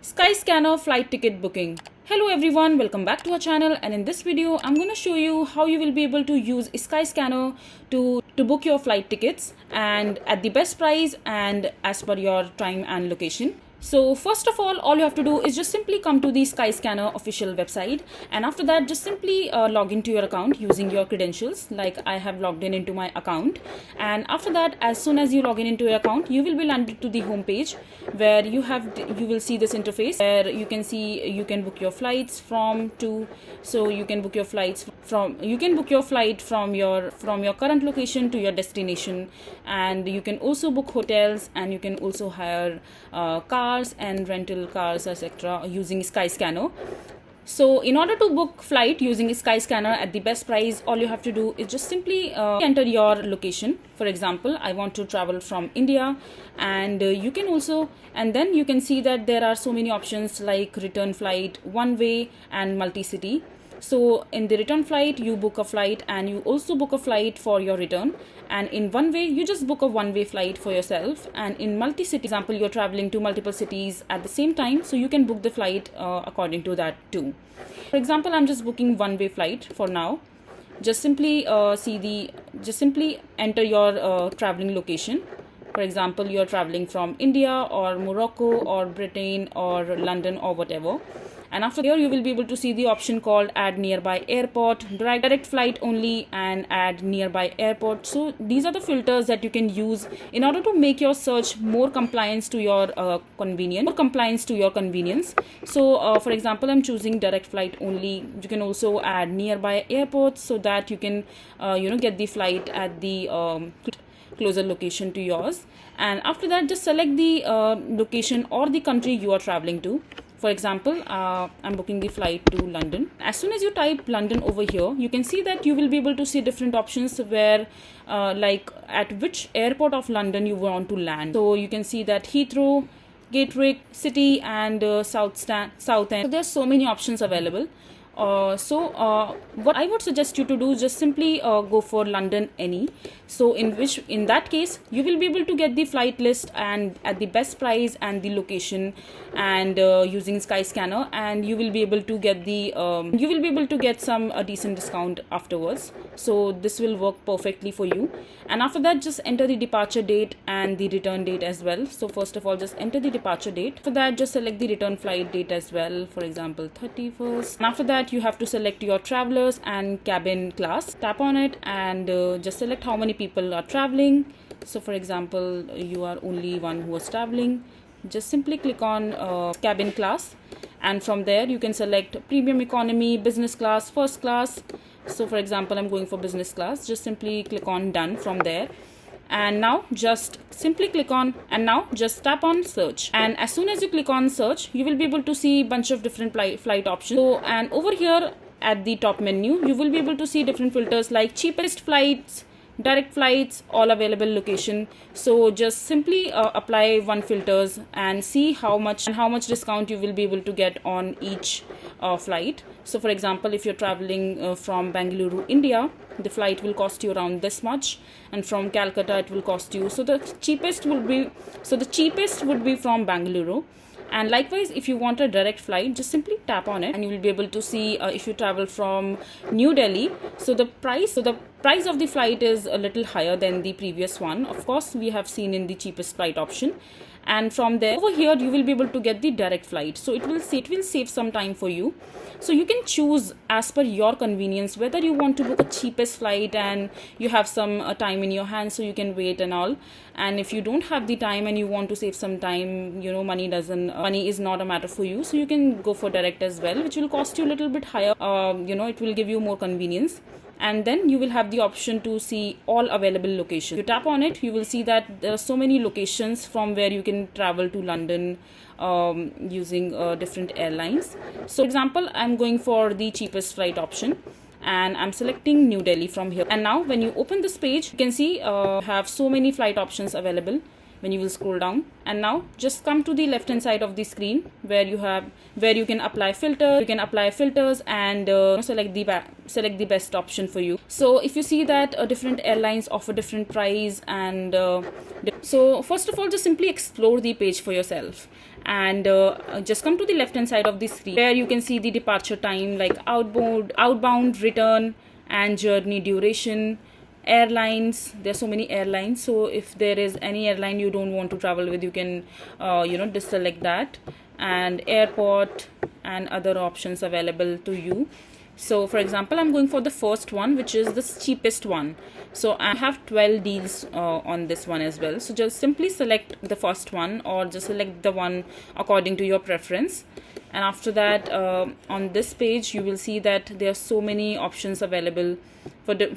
Skyscanner flight ticket booking. Hello everyone, welcome back to our channel, and in this video I'm going to show you how you will be able to use Skyscanner to book your flight tickets and at the best price and as per your time and location. So first of all you have to do is just simply come to the Skyscanner official website, and after that just simply log into your account using your credentials. Like I have logged in into my account, and after that, as soon as you log in into your account, you will be landed to the home page where you will see this interface where you can see you can book your flights from to. So you can book your flights from your current location to your destination, and you can also book hotels, and you can also hire cars and rental cars, etc. using Skyscanner. So in order to book flight using Skyscanner at the best price, all you have to do is just simply enter your location. For example, I want to travel from India, and then you can see that there are so many options like return flight, one way, and multi-city. So in the return flight, you book a flight and you also book a flight for your return. And in one way, you just book a one-way flight for yourself. And in multi-city, example, you're traveling to multiple cities at the same time, so you can book the flight according to that too. For example, I'm just booking one-way flight for now. Just simply enter your traveling location. For example, you're traveling from India or Morocco or Britain or London or whatever. And after here, you will be able to see the option called add nearby airport, direct flight only, and add nearby airport. So these are the filters that you can use in order to make your search more compliance to your convenience. So for example, I'm choosing direct flight only. You can also add nearby airports so that you can get the flight at the closer location to yours. And after that, just select the location or the country you are traveling to. For example, I'm booking the flight to London. As soon as you type London over here, you can see that you will be able to see different options where like at which airport of London you want to land. So you can see that Heathrow, Gatwick City, and South End. So there's so many options available. What I would suggest you to do is just simply go for London any. So in that case, you will be able to get the flight list and at the best price and the location, and using Skyscanner, and you will be able to get some decent discount afterwards. So this will work perfectly for you. And after that, just enter the departure date and the return date as well. So first of all, just enter the departure date. For that, just select the return flight date as well. For example, 31st. And after that, you have to select your travelers and cabin class. Tap on it and just select how many people are traveling. So for example, you are only one who is traveling. Just simply click on cabin class, and from there you can select premium economy, business class, first class. So for example, I'm going for business class. Just simply click on done from there. And now just simply just tap on search. And as soon as you click on search, you will be able to see a bunch of different flight options. So, and over here at the top menu, you will be able to see different filters like cheapest flights, direct flights, all available location. So just simply apply one filters and see how much discount you will be able to get on each flight. So for example, if you're traveling from Bengaluru, India, the flight will cost you around this much, and from Calcutta it will cost you, so the cheapest would be from Bengaluru. And likewise, if you want a direct flight, just simply tap on it and you will be able to see if you travel from New Delhi. So the price of the flight is a little higher than the previous one. Of course, we have seen in the cheapest flight option. And from there, over here, you will be able to get the direct flight. So it will save some time for you. So you can choose as per your convenience whether you want to book a cheapest flight and you have some time in your hands, so you can wait and all. And if you don't have the time and you want to save some time, money is not a matter for you. So you can go for direct as well, which will cost you a little bit higher. It will give you more convenience. And then you will have the option to see all available locations. You tap on it, you will see that there are so many locations from where you can travel to London using different airlines. So for example, I'm going for the cheapest flight option, and I'm selecting New Delhi from here. And now when you open this page, you can see have so many flight options available. When you will scroll down, and now just come to the left hand side of the screen where you can apply filters and select the best option for you. So if you see that different airlines offer different price, and so first of all, just simply explore the page for yourself, and just come to the left hand side of the screen, where you can see the departure time, like outbound, return, and journey duration, airlines. There's so many airlines, so if there is any airline you don't want to travel with, you can deselect that, and airport and other options available to you. So for example, I'm going for the first one, which is the cheapest one. So I have 12 deals on this one as well. So just simply select the first one, or just select the one according to your preference. And after that, on this page you will see that there are so many options available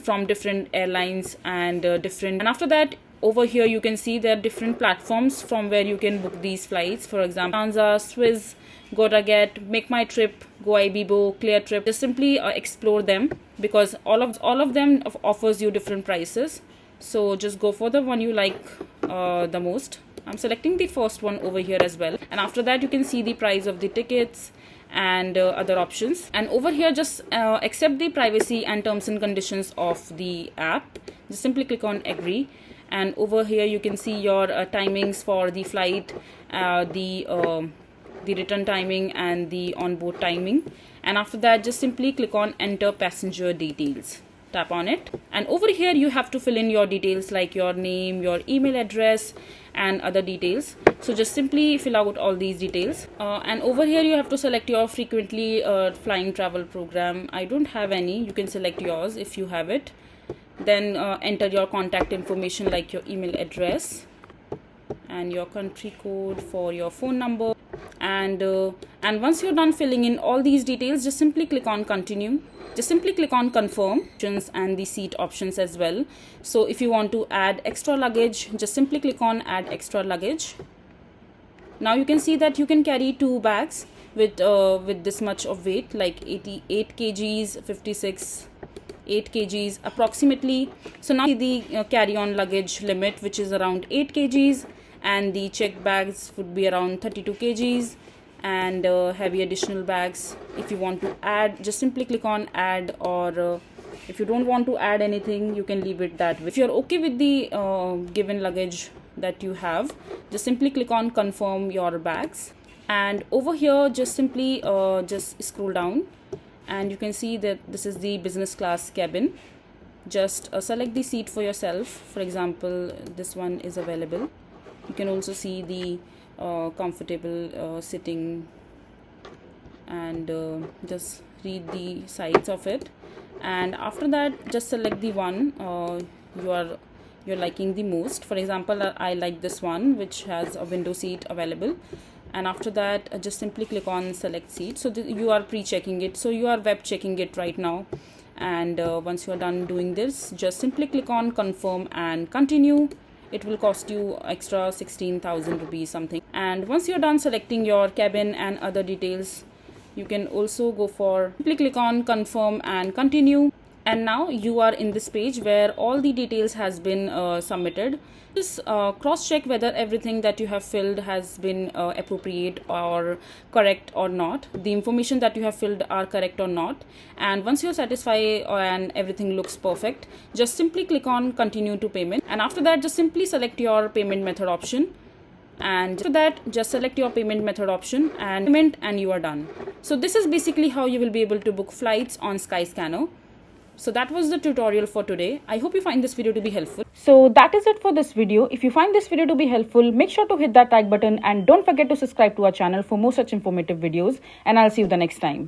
from different airlines and different. And after that, over here you can see there are different platforms from where you can book these flights. For example, Lufthansa, Swiss, GoToGet, Make My Trip, GoIbibo, Clear Trip. Just simply explore them, because all of them offers you different prices. So just go for the one you like the most. I'm selecting the first one over here as well. And after that, you can see the price of the tickets and other options. And over here, just accept the privacy and terms and conditions of the app. Just simply click on agree. And over here you can see your timings for the flight, the return timing, and the onboard timing. And after that, just simply click on enter passenger details. Tap on it, and over here you have to fill in your details, like your name, your email address, and other details. So just simply fill out all these details, and over here you have to select your frequently flying travel program. I don't have any. You can select yours if you have it. Then enter your contact information, like your email address and your country code for your phone number. And once you're done filling in all these details, just simply click on continue. Just simply click on confirm, and the seat options as well. So if you want to add extra luggage, just simply click on add extra luggage. Now you can see that you can carry 2 bags with this much of weight, like 88 kgs, 56, 8 kgs approximately. So now the carry-on luggage limit, which is around 8 kgs, and the checked bags would be around 32 kgs, and heavy additional bags. If you want to add, just simply click on add, or if you don't want to add anything, you can leave it that way. If you're okay with the given luggage that you have, just simply click on confirm your bags. And over here, just simply just scroll down, and you can see that this is the business class cabin. Just select the seat for yourself. For example, this one is available. You can also see the comfortable sitting, and just read the sides of it. And after that, just select the one you're liking the most. For example, I like this one, which has a window seat available. And after that, just simply click on select seat. So you are pre-checking it, so you are web checking it right now. And once you are done doing this, just simply click on confirm and continue. It will cost you extra 16,000 rupees something. And once you're done selecting your cabin and other details, you can also go for simply click on confirm and continue. And now you are in this page where all the details has been submitted. Just cross check whether everything that you have filled has been appropriate or correct or not. The information that you have filled are correct or not. And once you're satisfied and everything looks perfect, just simply click on continue to payment. And after that, just simply select your payment method option. And after that, just select your payment method option and payment, and you are done. So this is basically how you will be able to book flights on Skyscanner. So that was the tutorial for today. I hope you find this video to be helpful. So that is it for this video. If you find this video to be helpful, make sure to hit that like button, and don't forget to subscribe to our channel for more such informative videos, and I'll see you the next time.